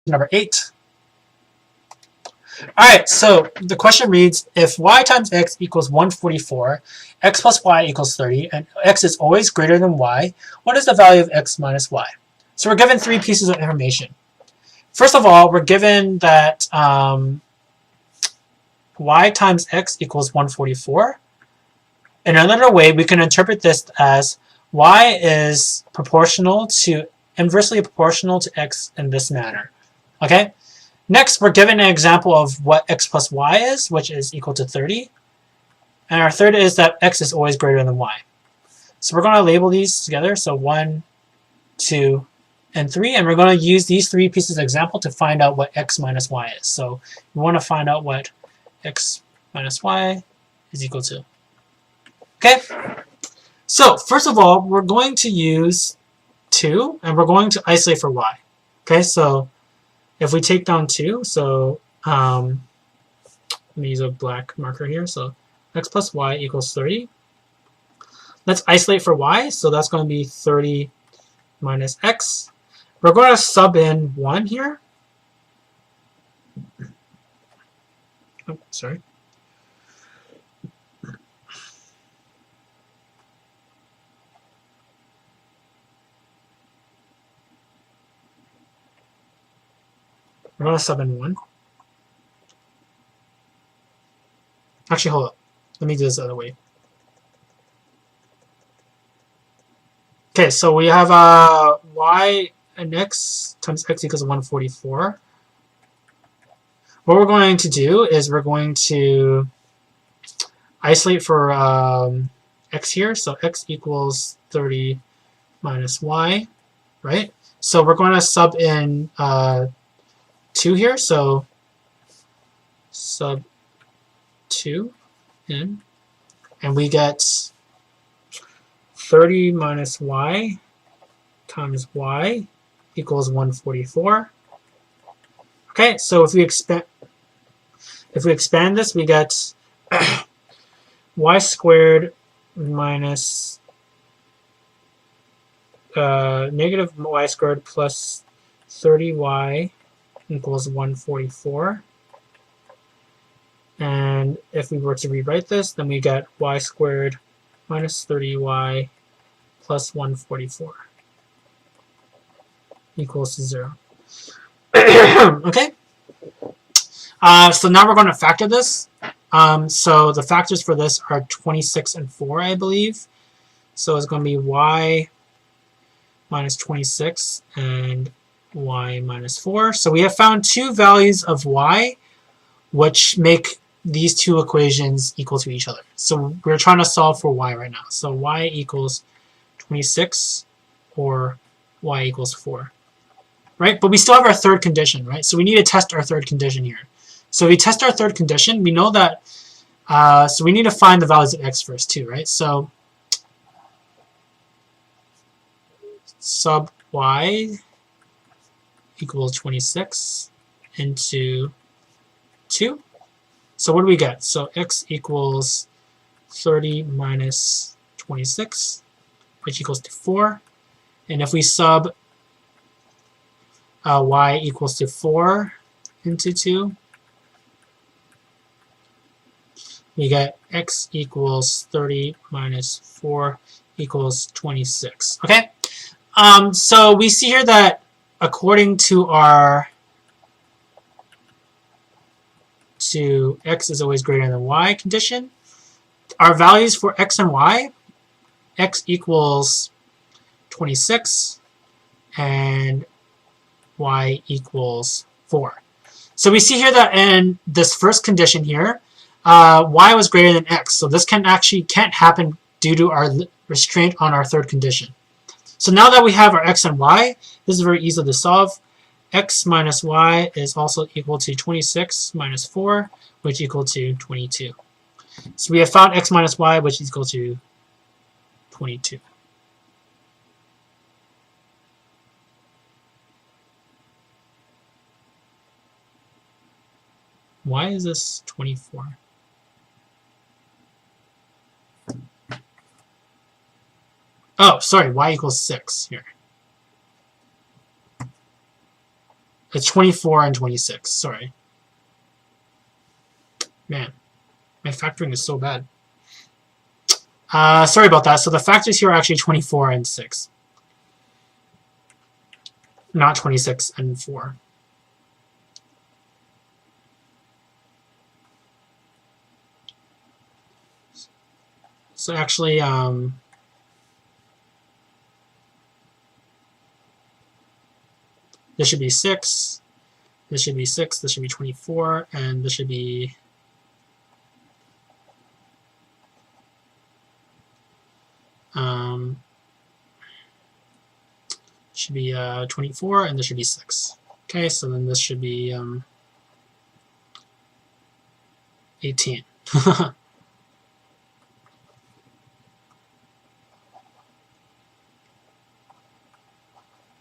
Number 8. Alright, so the question reads, if y times x equals 144, x plus y equals 30, and x is always greater than y, what is the value of x minus y? So we're given 3 pieces of information. First of all, we're given that y times x equals 144. In another way, we can interpret this as y is inversely proportional to x in this manner. Okay? Next, we're given an example of what x plus y is, which is equal to 30. And our third is that x is always greater than y. So we're going to label these together. So 1, 2, and 3. And we're going to use these 3 pieces of example to find out what x minus y is. So we want to find out what x minus y is equal to. Okay? So first of all, we're going to use 2, and we're going to isolate for y. Okay, so if we take down 2, so let me use a black marker here. So x plus y equals 30. Let's isolate for y. So that's going to be 30 minus x. We're going to sub in 1 here. Oh, sorry. We're going to sub in 1. Actually, hold up. Let me do this the other way. Okay, so we have y and x times x equals 144. What we're going to do is we're going to isolate for x here. So x equals 30 minus y, right? So we're going to sub in 2 here. So sub 2 in, and we get 30 minus y times y equals 144. Okay, so if we expand this, we get y squared minus negative y squared plus 30y equals 144. And if we were to rewrite this, then we get y squared minus 30y plus 144 equals to 0. Okay? So now we're going to factor this. So the factors for this are 26 and 4, I believe. So it's going to be y minus 26 and y minus 4. So we have found 2 values of y which make these 2 equations equal to each other. So we're trying to solve for y right now. So y equals 26 or y equals 4. Right? But we still have our third condition, right? So we need to test our third condition here. So we test our third condition. We know that, so we need to find the values of x first too, right? So sub y equals 26 into 2. So what do we get? So x equals 30 minus 26, which equals to 4. And if we sub y equals to 4 into 2, we get x equals 30 minus 4 equals 26. Okay? So we see here that according to our x is always greater than y condition, our values for x and y, x equals 26 and y equals 4. So we see here that in this first condition here, y was greater than x. So this can't happen due to our restraint on our third condition. So now that we have our x and y, this is very easy to solve. X minus y is also equal to 26 minus 4, which equal to 22. So we have found x minus y, which is equal to 22. Why is this 24? Oh, sorry, y equals 6 here. It's 24 and 26. Sorry. Man, my factoring is so bad. Sorry about that. So the factors here are actually 24 and 6. Not 26 and 4. So actually, this should be 6, this should be 6, this should be 24, and this should be should be 24, and this should be 6. Okay, so then this should be 18.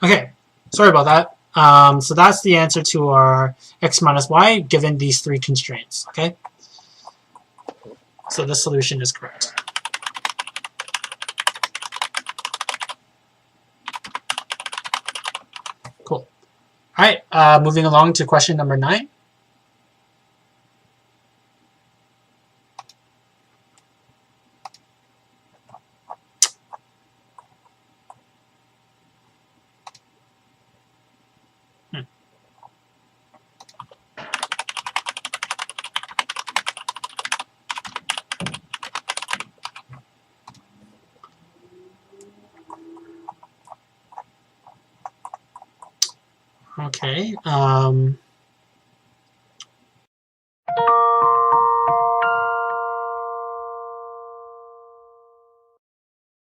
Okay, sorry about that. So that's the answer to our x minus y given these three constraints. Okay, so this solution is correct. Cool. All right, moving along to question number 9. Okay.